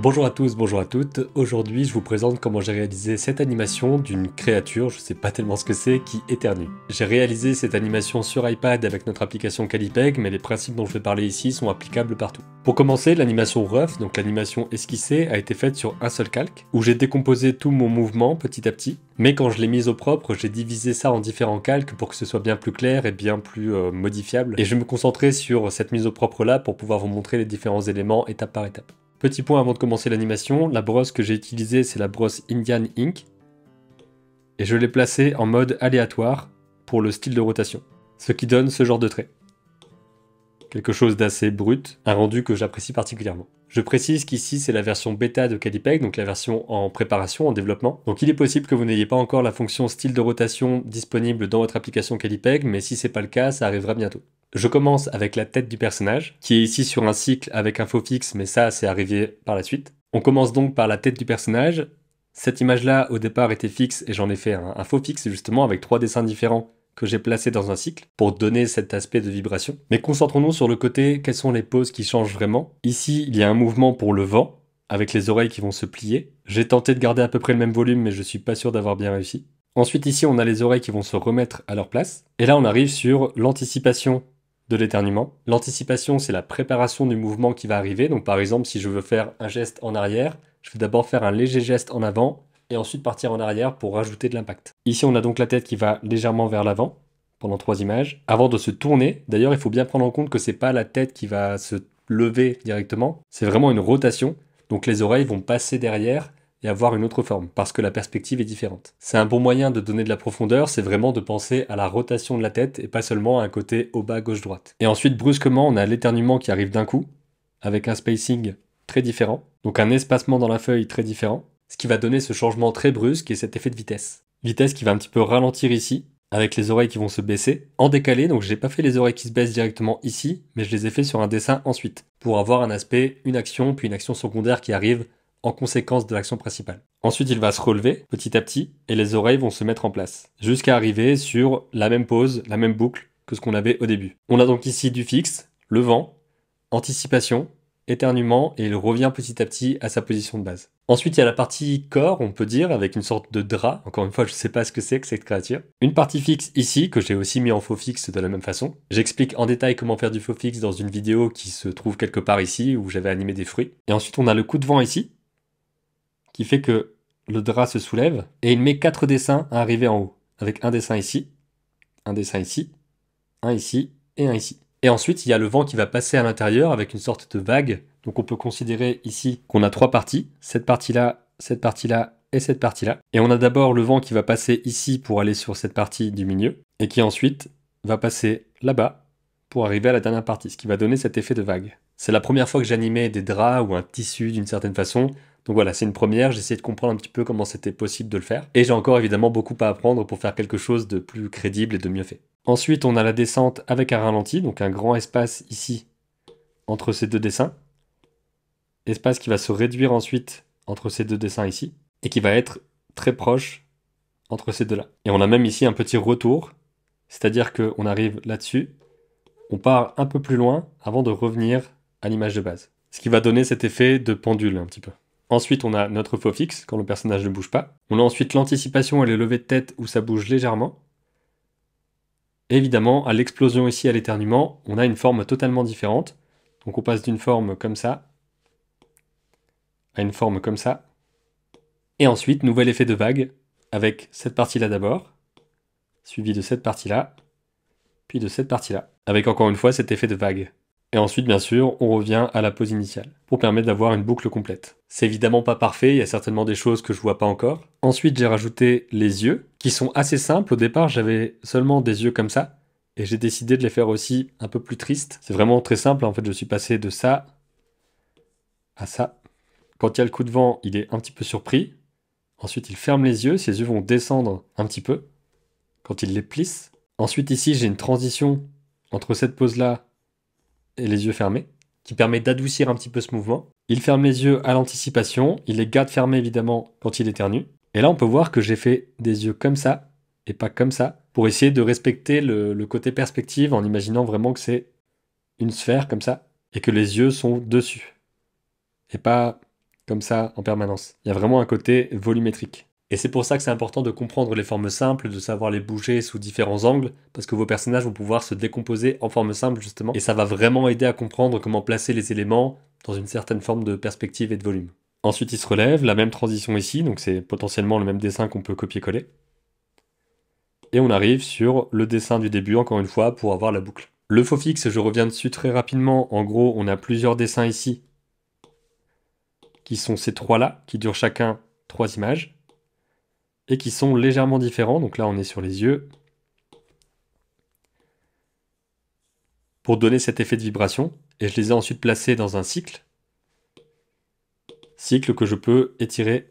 Bonjour à tous, bonjour à toutes. Aujourd'hui, je vous présente comment j'ai réalisé cette animation d'une créature, je sais pas tellement ce que c'est, qui éternue. J'ai réalisé cette animation sur iPad avec notre application Calipeg, mais les principes dont je vais parler ici sont applicables partout. Pour commencer, l'animation rough, donc l'animation esquissée, a été faite sur un seul calque, où j'ai décomposé tout mon mouvement petit à petit, mais quand je l'ai mise au propre, j'ai divisé ça en différents calques pour que ce soit bien plus clair et bien plus modifiable, et je vais me concentrer sur cette mise au propre là pour pouvoir vous montrer les différents éléments étape par étape. Petit point avant de commencer l'animation, la brosse que j'ai utilisée c'est la brosse Indian Ink et je l'ai placée en mode aléatoire pour le style de rotation, ce qui donne ce genre de trait. Quelque chose d'assez brut, un rendu que j'apprécie particulièrement. Je précise qu'ici c'est la version bêta de Calipeg, donc la version en préparation, en développement. Donc il est possible que vous n'ayez pas encore la fonction style de rotation disponible dans votre application Calipeg, mais si c'est pas le cas, ça arrivera bientôt. Je commence avec la tête du personnage, qui est ici sur un cycle avec un faux fixe, mais ça c'est arrivé par la suite. On commence donc par la tête du personnage. Cette image-là au départ était fixe et j'en ai fait un faux fixe justement avec 3 dessins différents que j'ai placé dans un cycle pour donner cet aspect de vibration. Mais concentrons-nous sur le côté, quelles sont les poses qui changent vraiment. Ici, il y a un mouvement pour le vent, avec les oreilles qui vont se plier. J'ai tenté de garder à peu près le même volume, mais je suis pas sûr d'avoir bien réussi. Ensuite, ici, on a les oreilles qui vont se remettre à leur place. Et là, on arrive sur l'anticipation de l'éternuement. L'anticipation, c'est la préparation du mouvement qui va arriver. Donc par exemple, si je veux faire un geste en arrière, je vais d'abord faire un léger geste en avant, et ensuite partir en arrière pour rajouter de l'impact. Ici, on a donc la tête qui va légèrement vers l'avant, pendant 3 images, avant de se tourner. D'ailleurs, il faut bien prendre en compte que c'est pas la tête qui va se lever directement, c'est vraiment une rotation, donc les oreilles vont passer derrière et avoir une autre forme, parce que la perspective est différente. C'est un bon moyen de donner de la profondeur, c'est vraiment de penser à la rotation de la tête, et pas seulement à un côté haut, bas, gauche, droite. Et ensuite, brusquement, on a l'éternuement qui arrive d'un coup, avec un spacing très différent, donc un espacement dans la feuille très différent, ce qui va donner ce changement très brusque et cet effet de vitesse. Vitesse qui va un petit peu ralentir ici, avec les oreilles qui vont se baisser, en décalé, donc j'ai pas fait les oreilles qui se baissent directement ici, mais je les ai fait sur un dessin ensuite, pour avoir un aspect, une action, puis une action secondaire qui arrive en conséquence de l'action principale. Ensuite, il va se relever petit à petit, et les oreilles vont se mettre en place, jusqu'à arriver sur la même pose, la même boucle que ce qu'on avait au début. On a donc ici du fixe, le vent, anticipation, éternuement, et il revient petit à petit à sa position de base. Ensuite, il y a la partie corps, on peut dire, avec une sorte de drap. Encore une fois, je ne sais pas ce que c'est que cette créature. Une partie fixe ici, que j'ai aussi mis en faux fixe de la même façon. J'explique en détail comment faire du faux fixe dans une vidéo qui se trouve quelque part ici, où j'avais animé des fruits. Et ensuite, on a le coup de vent ici, qui fait que le drap se soulève, et il met 4 dessins à arriver en haut. Avec un dessin ici, un dessin ici, un ici, et un ici. Et ensuite, il y a le vent qui va passer à l'intérieur avec une sorte de vague. Donc on peut considérer ici qu'on a 3 parties. Cette partie-là et cette partie-là. Et on a d'abord le vent qui va passer ici pour aller sur cette partie du milieu. Et qui ensuite va passer là-bas pour arriver à la dernière partie. Ce qui va donner cet effet de vague. C'est la première fois que j'animais des draps ou un tissu d'une certaine façon. Donc voilà, c'est une première. J'ai essayé de comprendre un petit peu comment c'était possible de le faire. Et j'ai encore évidemment beaucoup à apprendre pour faire quelque chose de plus crédible et de mieux fait. Ensuite, on a la descente avec un ralenti, donc un grand espace ici entre ces deux dessins. Espace qui va se réduire ensuite entre ces deux dessins ici, et qui va être très proche entre ces deux-là. Et on a même ici un petit retour, c'est-à-dire qu'on arrive là-dessus, on part un peu plus loin avant de revenir à l'image de base. Ce qui va donner cet effet de pendule un petit peu. Ensuite, on a notre faux fixe, quand le personnage ne bouge pas. On a ensuite l'anticipation et le lever de tête où ça bouge légèrement. Évidemment, à l'explosion ici, à l'éternuement, on a une forme totalement différente. Donc on passe d'une forme comme ça à une forme comme ça. Et ensuite, nouvel effet de vague, avec cette partie-là d'abord, suivi de cette partie-là, puis de cette partie-là, avec encore une fois cet effet de vague. Et ensuite, bien sûr, on revient à la pose initiale, pour permettre d'avoir une boucle complète. C'est évidemment pas parfait, il y a certainement des choses que je vois pas encore. Ensuite, j'ai rajouté les yeux, qui sont assez simples. Au départ, j'avais seulement des yeux comme ça, et j'ai décidé de les faire aussi un peu plus tristes. C'est vraiment très simple, en fait, je suis passé de ça à ça. Quand il y a le coup de vent, il est un petit peu surpris. Ensuite, il ferme les yeux, ses yeux vont descendre un petit peu, quand il les plisse. Ensuite, ici, j'ai une transition entre cette pose-là et les yeux fermés, qui permet d'adoucir un petit peu ce mouvement. Il ferme les yeux à l'anticipation, il les garde fermés évidemment quand il éternue. Et là on peut voir que j'ai fait des yeux comme ça, et pas comme ça, pour essayer de respecter le côté perspective en imaginant vraiment que c'est une sphère comme ça, et que les yeux sont dessus, et pas comme ça en permanence. Il y a vraiment un côté volumétrique. Et c'est pour ça que c'est important de comprendre les formes simples, de savoir les bouger sous différents angles, parce que vos personnages vont pouvoir se décomposer en forme simple justement, et ça va vraiment aider à comprendre comment placer les éléments dans une certaine forme de perspective et de volume. Ensuite il se relève, la même transition ici, donc c'est potentiellement le même dessin qu'on peut copier-coller. Et on arrive sur le dessin du début, encore une fois, pour avoir la boucle. Le faux fixe, je reviens dessus très rapidement. En gros, on a plusieurs dessins ici, qui sont ces trois-là, qui durent chacun 3 images, et qui sont légèrement différents. Donc là, on est sur les yeux. Pour donner cet effet de vibration, et je les ai ensuite placés dans un cycle. Cycle que je peux étirer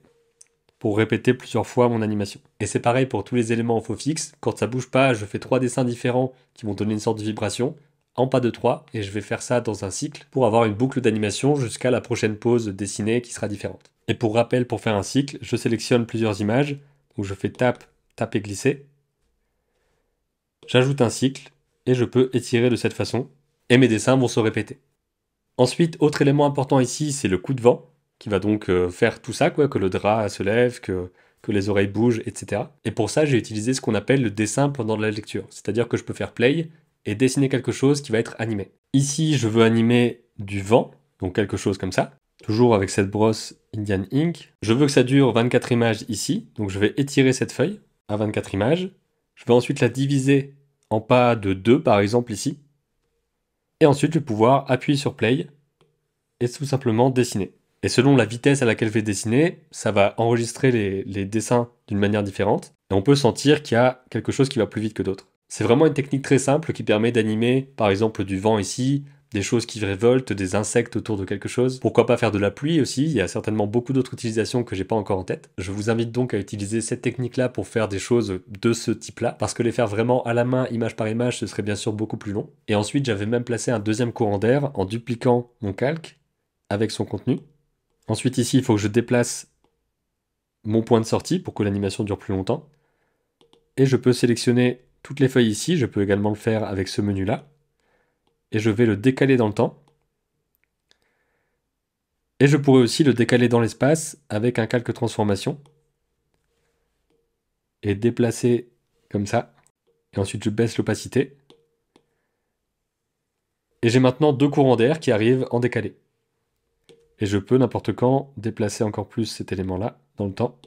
pour répéter plusieurs fois mon animation. Et c'est pareil pour tous les éléments en faux fixe, quand ça bouge pas, je fais 3 dessins différents qui vont donner une sorte de vibration, en pas de 3, et je vais faire ça dans un cycle pour avoir une boucle d'animation jusqu'à la prochaine pause dessinée qui sera différente. Et pour rappel, pour faire un cycle, je sélectionne plusieurs images, où je fais tape, tape et glisser, j'ajoute un cycle, et je peux étirer de cette façon, et mes dessins vont se répéter. Ensuite, autre élément important ici, c'est le coup de vent, qui va donc faire tout ça, quoi, que le drap se lève, que les oreilles bougent, etc. Et pour ça, j'ai utilisé ce qu'on appelle le dessin pendant la lecture. C'est-à-dire que je peux faire play et dessiner quelque chose qui va être animé. Ici, je veux animer du vent, donc quelque chose comme ça. Toujours avec cette brosse Indian Ink. Je veux que ça dure 24 images ici, donc je vais étirer cette feuille à 24 images. Je vais ensuite la diviser en pas de 2, par exemple ici. Et ensuite, je vais pouvoir appuyer sur play et tout simplement dessiner. Et selon la vitesse à laquelle je vais dessiner, ça va enregistrer les dessins d'une manière différente. Et on peut sentir qu'il y a quelque chose qui va plus vite que d'autres. C'est vraiment une technique très simple qui permet d'animer, par exemple, du vent ici, des choses qui révoltent, des insectes autour de quelque chose. Pourquoi pas faire de la pluie aussi, il y a certainement beaucoup d'autres utilisations que j'ai pas encore en tête. Je vous invite donc à utiliser cette technique-là pour faire des choses de ce type-là, parce que les faire vraiment à la main, image par image, ce serait bien sûr beaucoup plus long. Et ensuite, j'avais même placé un deuxième courant d'air en dupliquant mon calque avec son contenu. Ensuite ici, il faut que je déplace mon point de sortie pour que l'animation dure plus longtemps. Et je peux sélectionner toutes les feuilles ici, je peux également le faire avec ce menu-là. Et je vais le décaler dans le temps. Et je pourrais aussi le décaler dans l'espace avec un calque transformation. Et déplacer comme ça. Et ensuite je baisse l'opacité. Et j'ai maintenant 2 courants d'air qui arrivent en décalé. Et je peux n'importe quand déplacer encore plus cet élément-là dans le temps.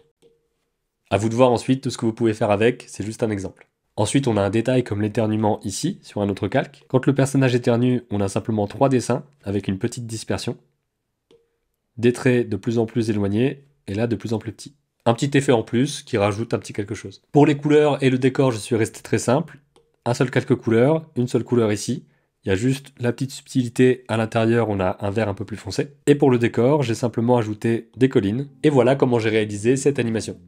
À vous de voir ensuite tout ce que vous pouvez faire avec, c'est juste un exemple. Ensuite, on a un détail comme l'éternuement ici, sur un autre calque. Quand le personnage éternue, on a simplement 3 dessins, avec une petite dispersion. Des traits de plus en plus éloignés, et là de plus en plus petits. Un petit effet en plus, qui rajoute un petit quelque chose. Pour les couleurs et le décor, je suis resté très simple. Un seul calque couleur, une seule couleur ici. Il y a juste la petite subtilité à l'intérieur, on a un vert un peu plus foncé. Et pour le décor, j'ai simplement ajouté des collines. Et voilà comment j'ai réalisé cette animation.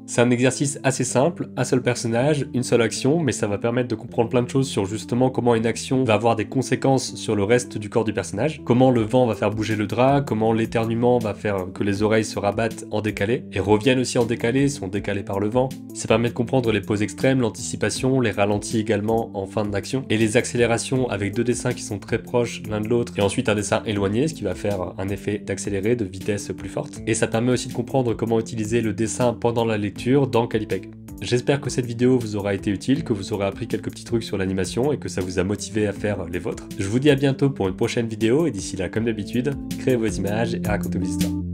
C'est un exercice assez simple, un seul personnage, une seule action, mais ça va permettre de comprendre plein de choses sur justement comment une action va avoir des conséquences sur le reste du corps du personnage, comment le vent va faire bouger le drap, comment l'éternuement va faire que les oreilles se rabattent en décalé, et reviennent aussi en décalé, sont décalées par le vent. Ça permet de comprendre les pauses extrêmes, l'anticipation, les ralentis également en fin d'action, et les accélérations avec 2 dessins qui sont très proches l'un de l'autre, et ensuite un dessin éloigné, ce qui va faire un effet d'accéléré, de vitesse plus forte. Et ça permet aussi de comprendre comment utiliser le dessin pendant la lecture dans Calipeg. J'espère que cette vidéo vous aura été utile, que vous aurez appris quelques petits trucs sur l'animation et que ça vous a motivé à faire les vôtres. Je vous dis à bientôt pour une prochaine vidéo et d'ici là, comme d'habitude, créez vos images et racontez vos histoires.